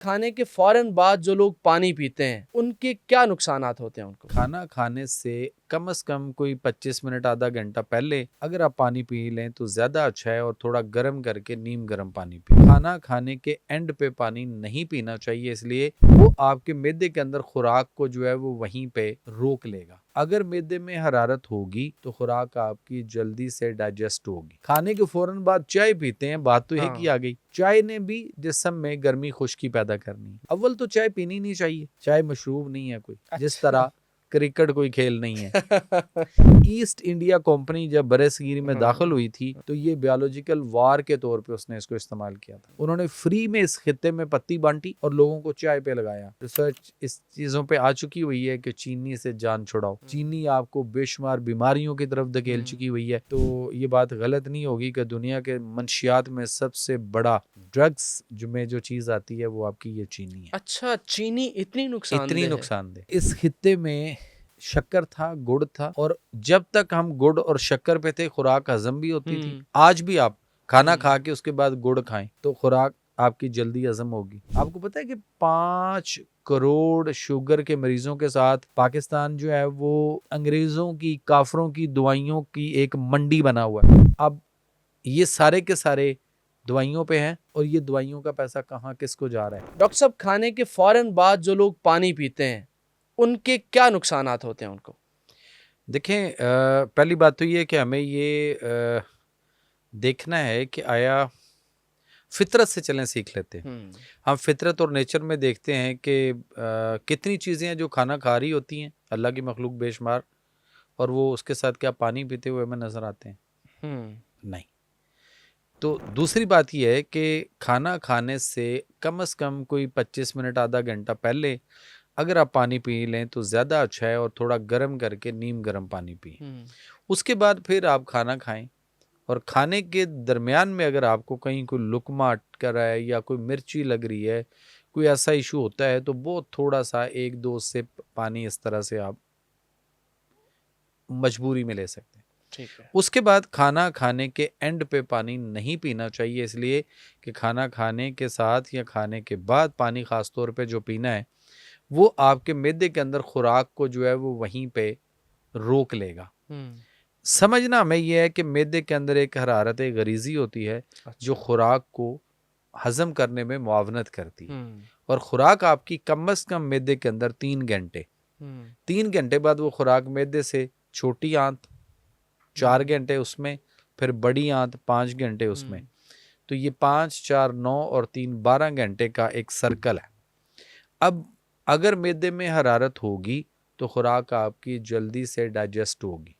खाने के फौरन बाद जो लोग पानी पीते हैं उनके क्या नुकसानात होते हैं उनको? खाना खाने से कम कोई 25 मिनट आधा घंटा पहले अगर आप पानी पी लें तो ज्यादा अच्छा है, और थोड़ा गर्म करके नीम गर्म पानी पी। खाना खाने के एंड पे पानी नहीं पीना चाहिए, इसलिए वो आपके मैदे के अंदर खुराक को जो है वो वहीं पे रोक लेगा। अगर मैदे में हरारत होगी तो खुराक आपकी जल्दी से डाइजेस्ट होगी। खाने के फौरन बाद चाय पीते हैं, बात तो एक ही आ गई। चाय ने भी जिस्म में गर्मी खुश्की पैदा करनी है। अव्वल तो चाय पीनी नहीं चाहिए, चाय मशरूब नहीं है कोई, जिस तरह क्रिकेट कोई खेल नहीं है। ईस्ट इंडिया कंपनी जब बरसगीरी में दाखिल हुई थी तो ये बायोलॉजिकल वार के तौर पे उसने इसको इस्तेमाल किया था। उन्होंने फ्री में इस खित्ते में पत्ती बांटी और लोगों को चाय पे लगाया। रिसर्च इस चीजों पे आ चुकी हुई है कि चीनी से जान छुड़ाओ। चीनी आपको बेशुमार बीमारियों की तरफ धकेल चुकी हुई है। तो ये बात गलत नहीं होगी कि दुनिया के मंशियात में सबसे बड़ा ड्रग्स में जो चीज आती है वो आपकी ये चीनी है। अच्छा, चीनी इतनी नुकसानदेह। इस खित्ते में शक्कर था, गुड़ था, और जब तक हम गुड़ और शक्कर पे थे खुराक हजम भी होती थी। आज भी आप खाना खा के उसके बाद गुड़ खाएं तो खुराक आपकी जल्दी हजम होगी। आपको पता है कि 5 करोड़ शुगर के मरीजों के साथ पाकिस्तान जो है वो अंग्रेजों की, काफरों की दवाइयों की एक मंडी बना हुआ है। अब ये सारे के सारे दवाइयों पे हैं, और ये दवाइयों का पैसा कहाँ किसको जा रहा है? डॉक्टर साहब, खाने के फौरन बाद जो लोग पानी पीते हैं उनके क्या नुकसानात होते हैं उनको? देखें, पहली बात तो ये कि हमें ये देखना है कि आया फितरत से चलें सीख लेते हैं। हम फितरत और नेचर में देखते हैं कि कितनी चीज़ें हैं जो खाना खा रही होती हैं, अल्लाह की मखलूक बेशुमार, और वो उसके साथ क्या पानी पीते हुए हमें नजर आते हैं? नहीं। तो दूसरी बात यह है कि खाना खाने से कम कोई 25 मिनट आधा घंटा पहले अगर आप पानी पी लें तो ज़्यादा अच्छा है, और थोड़ा गर्म करके नीम गर्म पानी पिए। उसके बाद फिर आप खाना खाएं, और खाने के दरमियान में अगर आपको कहीं कोई लुकमा अटक रहा है या कोई मिर्ची लग रही है, कोई ऐसा इशू होता है, तो बहुत थोड़ा सा 1-2 सिप पानी इस तरह से आप मजबूरी में ले सकते हैं। ठीक है। उसके बाद खाना खाने के एंड पे पानी नहीं पीना चाहिए, इसलिए कि खाना खाने के साथ या खाने के बाद पानी ख़ास तौर पे जो पीना है वो आपके मैदे के अंदर खुराक को जो है वो वहीं पे रोक लेगा। समझना हमें यह है कि मैदे के अंदर एक हरारत गरीजी होती है जो खुराक को हजम करने में मुआवनत करती है, और खुराक आपकी कम से कम मैदे के अंदर 3 घंटे, 3 घंटे बाद वो खुराक मैदे से छोटी आंत 4 घंटे उसमें, फिर बड़ी आंत 5 घंटे उसमें। तो ये 5, 4, 9 और 3 12 घंटे का एक सर्कल है। अब अगर मैदे में हरारत होगी तो खुराक आपकी जल्दी से डाइजेस्ट होगी,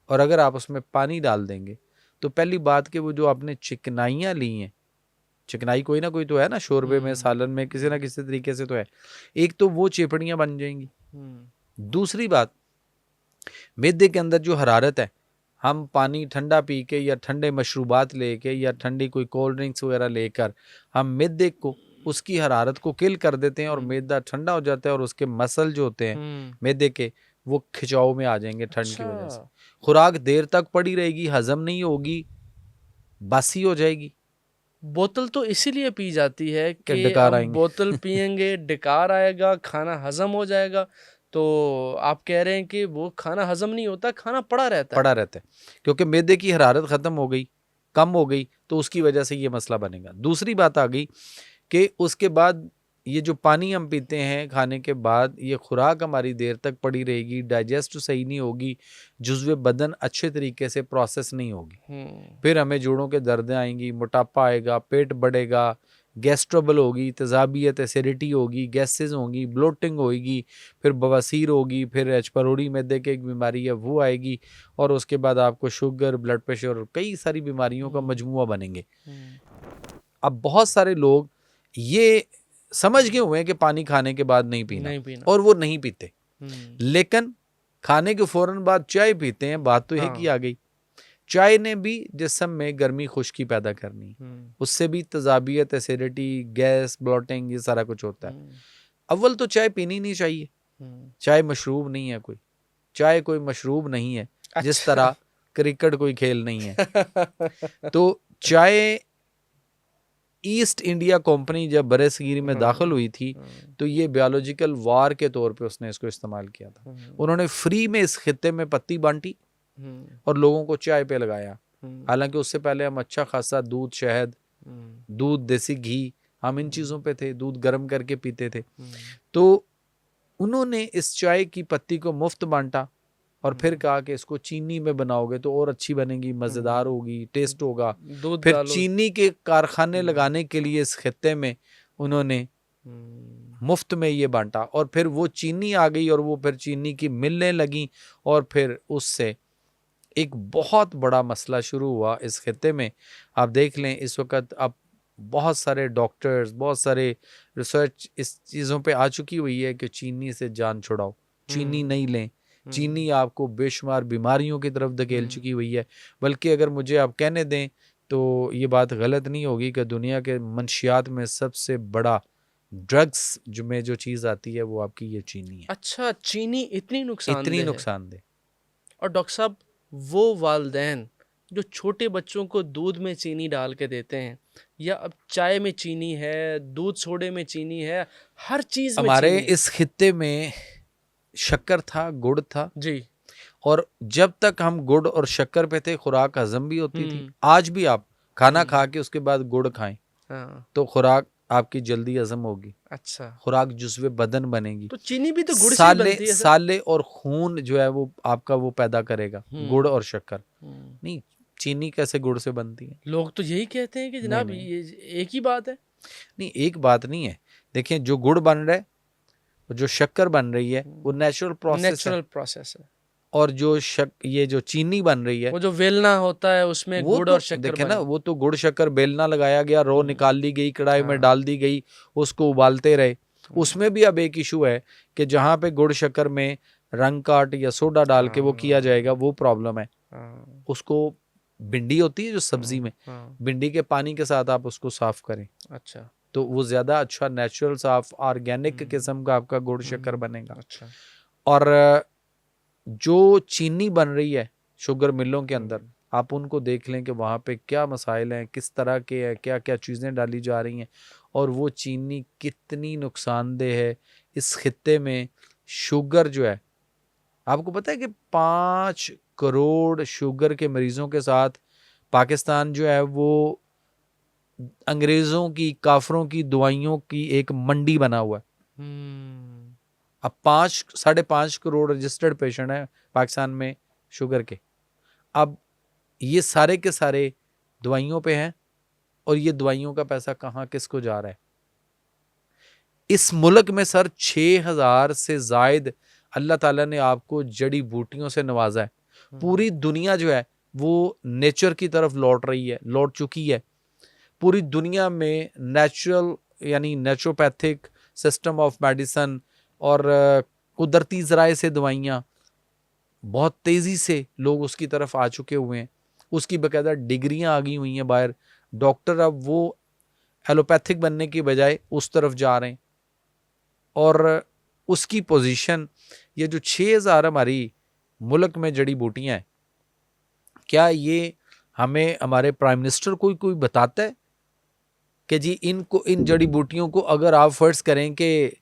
और अगर आप उसमें पानी डाल देंगे तो पहली बात कि वो जो आपने चिकनाइयाँ ली हैं, चिकनाई कोई ना कोई तो है ना, शोरबे में, सालन में, किसी ना किसी तरीके से तो है, एक तो वो चिपड़ियाँ बन जाएंगी। दूसरी बात, मैदे के अंदर जो हरारत है, हम पानी ठंडा पी के या ठंडे मशरूबात लेके या ठंडी कोई कोल्ड ड्रिंक्स वगैरह लेकर हम मैदे को, उसकी हरारत को किल कर देते हैं, और मैदा ठंडा हो जाता है, और उसके मसल जो होते हैं मैदे के वो खिंचाव में आ जाएंगे ठंड की वजह से। खुराक देर तक पड़ी रहेगी, हजम नहीं होगी, बासी हो जाएगी। बोतल तो इसीलिए पी जाती है कि डकार हम आएंगे। बोतल पियेंगे, डकार आएगा, खाना हजम हो जाएगा। तो आप कह रहे हैं कि वो खाना हजम नहीं होता, खाना पड़ा रहता है, क्योंकि मैदे की हरारत खत्म हो गई, कम हो गई, तो उसकी वजह से ये मसला बनेगा। दूसरी बात आ गई कि उसके बाद ये जो पानी हम पीते हैं खाने के बाद, ये खुराक हमारी देर तक पड़ी रहेगी, डाइजेस्ट सही नहीं होगी, जुज़्वे बदन अच्छे तरीके से प्रोसेस नहीं होगी, फिर हमें जोड़ों के दर्दें आएंगी, मोटापा आएगा, पेट बढ़ेगा, गैस ट्रबल होगी, तेज़ाबियत, एसिडिटी होगी, गैसेस होंगी, ब्लोटिंग होगी, फिर बवासीर होगी, फिर एच परोड़ी मैदे की एक बीमारी है वो आएगी, और उसके बाद आपको शुगर, ब्लड प्रेशर और कई सारी बीमारियों का मजमुआ बनेंगे। अब बहुत सारे लोग ये समझ गए हुए हैं कि पानी खाने के बाद नहीं पीना, और वो नहीं पीते, लेकिन खाने के फौरन बाद चाय पीते हैं। बात तो एक ही आ गई, चाय ने भी जिस्म में गर्मी खुश्की पैदा करनी, उससे भी तेज़ाबियत, एसिडिटी, गैस, ब्लोटिंग, ये सारा कुछ होता है। अव्वल तो चाय पीनी नहीं चाहिए, चाय मशरूब नहीं है कोई, चाय कोई मशरूब नहीं है, जिस तरह क्रिकेट कोई खेल नहीं है। तो चाय ईस्ट इंडिया कंपनी जब बरसगीर में दाखिल हुई थी तो ये बायोलॉजिकल वार के तौर पे उसने इसको इस्तेमाल किया था। उन्होंने फ्री में इस खित्ते में पत्ती बांटी और लोगों को चाय पे लगाया। हालांकि उससे पहले हम अच्छा खासा दूध, शहद, दूध, देसी घी, हम इन चीज़ों पे थे, दूध गर्म करके पीते थे। तो उन्होंने इस चाय की पत्ती को मुफ्त बांटा और फिर कहा कि इसको चीनी में बनाओगे तो और अच्छी बनेगी, मज़ेदार होगी, टेस्ट होगा। फिर चीनी के कारखाने लगाने के लिए इस खित्ते में उन्होंने मुफ्त में ये बांटा और फिर वो चीनी आ गई और वो फिर चीनी की मिलें लगी और फिर उससे एक बहुत बड़ा मसला शुरू हुआ इस खित्ते में। आप देख लें इस वक्त अब बहुत सारे डॉक्टर्स, बहुत सारे रिसर्च इस चीज़ों पे आ चुकी हुई है कि चीनी से जान छुड़ाओ, चीनी नहीं लें, चीनी आपको बेशुमार बीमारियों की तरफ धकेल चुकी हुई है। बल्कि अगर मुझे आप कहने दें तो ये बात गलत नहीं होगी कि दुनिया के मंशियात में सबसे बड़ा ड्रग्स जो चीज़ आती है वो आपकी ये चीनी है। अच्छा, चीनी इतनी नुकसानदेह। और डॉक्टर साहब, वो वालिदैन जो छोटे बच्चों को दूध में चीनी डाल के देते हैं, या अब चाय में चीनी है, दूध सोडे में चीनी है, हर चीज में हमारे चीनी। इस खित्ते में शक्कर था, गुड़ था जी, और जब तक हम गुड़ और शक्कर पे थे खुराक हजम भी होती थी। आज भी आप खाना खा के उसके बाद गुड़ खाएं तो खुराक आपकी जल्दी हजम होगी। अच्छा, खुराक जुज़्वे बदन बनेगी। तो चीनी भी तो गुड़ से बनती है। साले और खून जो है वो आपका वो पैदा करेगा, गुड़ और शक्कर। नहीं, चीनी कैसे गुड़ से बनती है? लोग तो यही कहते हैं कि जनाब ये एक ही बात है। नहीं, एक बात नहीं है। देखिए, जो गुड़ बन रहा है, जो शक्कर बन रही है, वो नेचुरल प्रोसेस है। और ये जो चीनी बन रही है, वो जो वेलना होता है उसमें गुड़ और शक्कर देखे ना, वो तो गुड़ शक्कर बेलना लगाया गया, रो निकाल ली गई, कढ़ाई में डाल दी गई, उसको उबालते रहे। उसमें भी अब एक इशू है कि जहाँ पे गुड़ शक्कर में रंग काट या सोडा डाल के वो किया जाएगा, वो प्रॉब्लम है। उसको भिंडी होती है जो सब्जी में, भिंडी के पानी के साथ आप उसको साफ करें। अच्छा, तो वो ज्यादा अच्छा नेचुरल साफ ऑर्गेनिक किस्म का आपका गुड़ शक्कर बनेगा। अच्छा, और जो चीनी बन रही है शुगर मिलों के अंदर, आप उनको देख लें कि वहाँ पे क्या मसाइल हैं, किस तरह के हैं, क्या क्या चीज़ें डाली जा रही हैं और वो चीनी कितनी नुकसानदेह है। इस खित्ते में शुगर जो है, आपको पता है कि 5 करोड़ शुगर के मरीजों के साथ पाकिस्तान जो है वो अंग्रेज़ों की, काफरों की दवाइयों की एक मंडी बना हुआ है। अब 5-5.5 करोड़ रजिस्टर्ड पेशेंट हैं पाकिस्तान में शुगर के। अब ये सारे के सारे दवाइयों पे हैं और ये दवाइयों का पैसा कहाँ किसको जा रहा है? इस मुल्क में सर 6000 से जायद अल्लाह ताला ने आपको जड़ी बूटियों से नवाजा है। पूरी दुनिया जो है वो नेचर की तरफ लौट चुकी है। पूरी दुनिया में नेचुरल यानी नेचुरोपैथिक सिस्टम ऑफ मेडिसन और कुदरती ज़राए से दवाइयाँ बहुत तेज़ी से लोग उसकी तरफ आ चुके हुए हैं। उसकी बाकायदा डिग्रियाँ आ गई हुई हैं बाहर। डॉक्टर अब वो एलोपैथिक बनने की बजाय उस तरफ जा रहे हैं और उसकी पोजीशन, ये जो 6000 हमारी मुल्क में जड़ी बूटियाँ हैं, क्या ये हमें हमारे प्राइम मिनिस्टर कोई बताता है कि जी इनको, इन जड़ी बूटियों को अगर आप फर्ज करें कि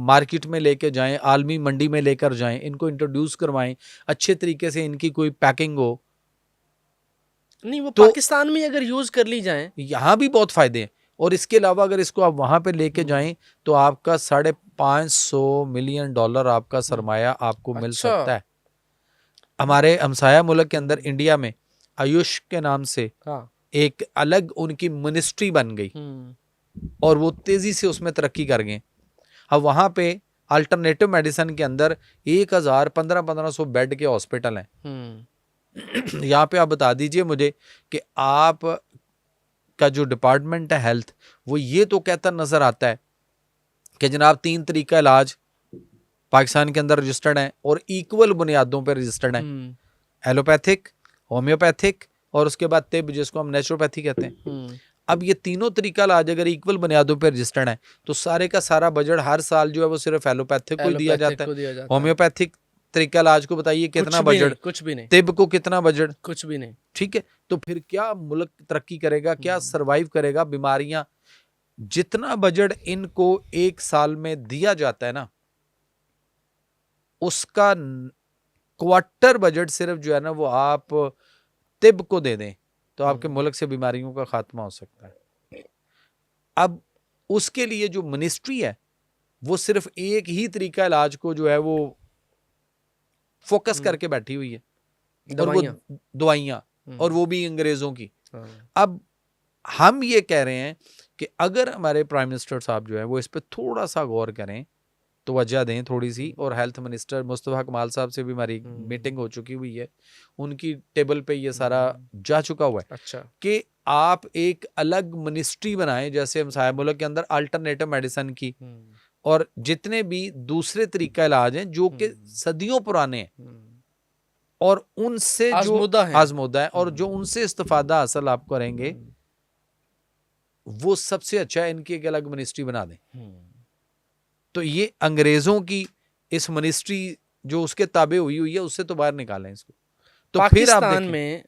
मार्केट में लेके जाएं, आलमी मंडी में लेकर जाएं, इनको इंट्रोड्यूस करवाएं, अच्छे तरीके से इनकी कोई पैकिंग हो, नहीं वो तो पाकिस्तान में अगर यूज कर ली जाए, यहाँ भी बहुत फायदे हैं। और इसके अलावा अगर इसको आप वहां पे लेके जाएं तो आपका $550 मिलियन आपका सरमाया आपको मिल सकता है। हमारे हमसाया मुल्क के अंदर इंडिया में आयुष के नाम से एक अलग उनकी मिनिस्ट्री बन गई और वो तेजी से उसमें तरक्की कर गए। अब वहां पे अल्टरनेटिव मेडिसिन के अंदर 1500 बेड के हॉस्पिटल हैं। यहाँ पे आप बता दीजिए मुझे कि आप का जो डिपार्टमेंट है हेल्थ, वो ये तो कहता नजर आता है कि जनाब 3 तरीका इलाज पाकिस्तान के अंदर रजिस्टर्ड हैं और इक्वल बुनियादों पर रजिस्टर्ड हैं, एलोपैथिक, होम्योपैथिक और उसके बाद तिब, जिसको हम नेचुरोपैथी कहते हैं। अब ये तीनों तरीका इलाज अगर इक्वल बुनियादों पर रजिस्टर्ड है तो सारे का सारा बजट हर साल जो है वो सिर्फ एलोपैथिक को दिया जाता है। होम्योपैथिक तरीका इलाज को बताइए कितना बजट, कुछ भी नहीं, तिब को कितना बजट, कुछ भी नहीं। ठीक है, तो फिर क्या मुल्क तरक्की करेगा, क्या सरवाइव करेगा? बीमारियां, जितना बजट इनको एक साल में दिया जाता है ना, उसका क्वार्टर बजट सिर्फ जो है ना वो आप तिब को दे दें तो आपके मुल्क से बीमारियों का खात्मा हो सकता है। अब उसके लिए जो मिनिस्ट्री है वो सिर्फ एक ही तरीका इलाज को जो है वो फोकस करके बैठी हुई है, और वो दवाइयां, और वो भी अंग्रेजों की। अब हम ये कह रहे हैं कि अगर हमारे प्राइम मिनिस्टर साहब जो है वो इस पे थोड़ा सा गौर करें, तो वजह दें थोड़ी सी, और हेल्थ मिनिस्टर मुस्तफा कमाल साहब से भी हमारी मीटिंग हो चुकी हुई है, उनकी टेबल पे ये सारा जा चुका हुआ है। अच्छा, कि आप एक अलग मिनिस्ट्री बनाएं, जैसे हम साहब मुल्क के अंदर अल्टरनेटिव मेडिसिन की, और जितने भी दूसरे तरीका इलाज हैं जो कि सदियों पुराने हैं और उनसे जो आजमूदा है और जो उनसे इस्तिफादा हासिल आप करेंगे, वो सबसे अच्छा है, इनकी एक अलग मिनिस्ट्री बना दें। तो ये अंग्रेजों की इस मिनिस्ट्री जो उसके ताबे हुई है उससे तो बाहर निकालें इसको। तो फिर आप देखें में